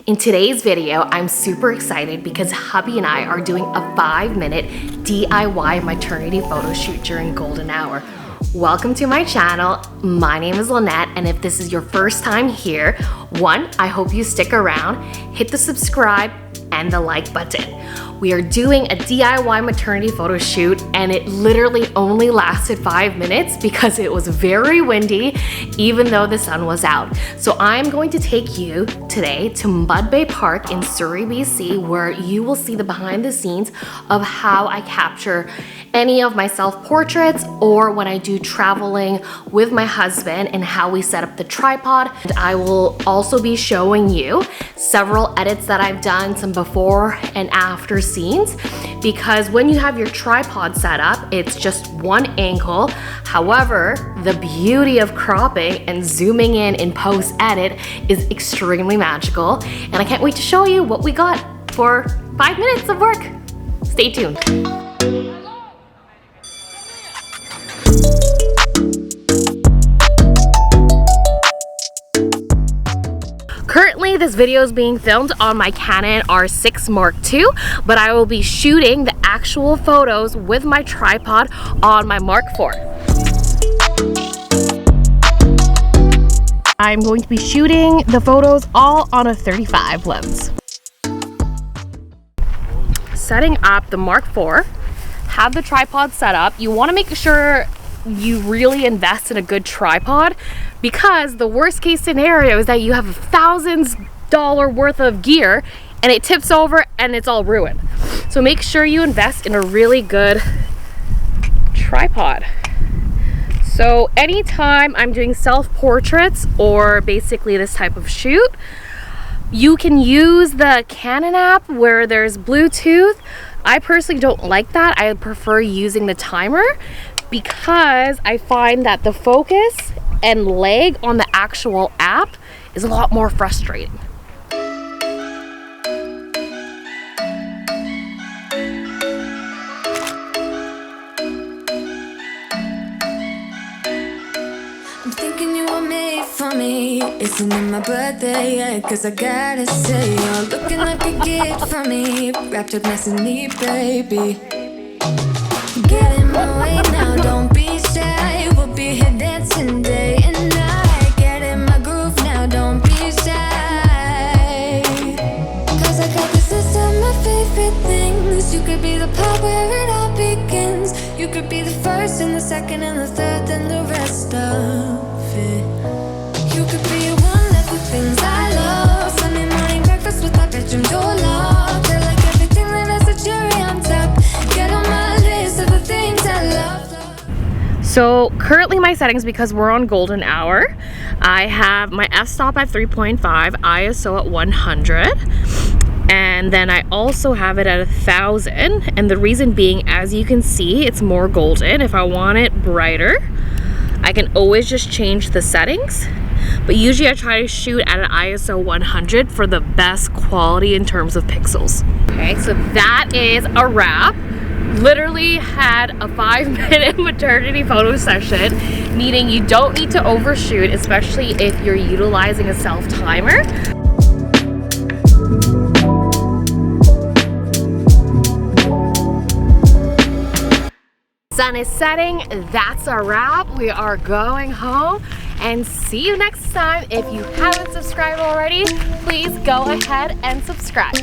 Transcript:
In today's video, I'm super excited because hubby and I are doing a 5-minute DIY maternity photo shoot during golden hour. Welcome to my channel. My name is Lynette, and if this is your first time here, one, I hope you stick around, hit the subscribe and the like button. We are doing a DIY maternity photo shoot, and it literally only lasted 5 minutes because it was very windy, even though the sun was out. So I'm going to take you today to Mud Bay Park in Surrey, BC, where you will see the behind the scenes of how I capture any of my self-portraits or when I do traveling with my husband and how we set up the tripod. And I will also be showing you several edits that I've done, some before and after scenes, because when you have your tripod set up, it's just one angle. However, the beauty of cropping and zooming in post edit is extremely magical, and I can't wait to show you what we got for 5 minutes of work. Stay tuned. Currently, this video is being filmed on my Canon R6 Mark II, but I will be shooting the actual photos with my tripod on my Mark IV. I'm going to be shooting the photos all on a 35 lens. Setting up the Mark IV, have the tripod set up. You want to make sure you really invest in a good tripod, because the worst case scenario is that you have $1,000s worth of gear and it tips over and it's all ruined. So make sure you invest in a really good tripod. So anytime I'm doing self-portraits or basically this type of shoot, you can use the Canon app where there's Bluetooth. I personally don't like that. I prefer using the timer because I find that the focus and lag on the actual app is a lot more frustrating. I'm thinking you were made for me. Isn't it my birthday yet? Cause I gotta say, you're looking like a gift for me, wrapped up nice and neat, baby. Get in my way now, don't be shy. We'll be here dancing day and night. Get in my groove now, don't be shy. Cause I got this list of my favorite things. You could be the part where it all begins. You could be the first and the second and the third and the rest of it. You could be one of the things I love. Sunday morning breakfast with my bedroom door locked. I like everything that has a cherry on top. Get on my list of the things I love. So currently my settings, because we're on golden hour, I have my f-stop at 3.5, ISO at 100, and then I also have it at 1000. And the reason being, as you can see, it's more golden. If I want it brighter, I can always just change the settings, but usually I try to shoot at an ISO 100 for the best quality in terms of pixels. Okay, so that is a wrap. Literally had a 5-minute maternity photo session, meaning you don't need to overshoot, especially if you're utilizing a self-timer. Sun is setting. That's a wrap. We are going home, and see you next time. If you haven't subscribed already, please go ahead and subscribe.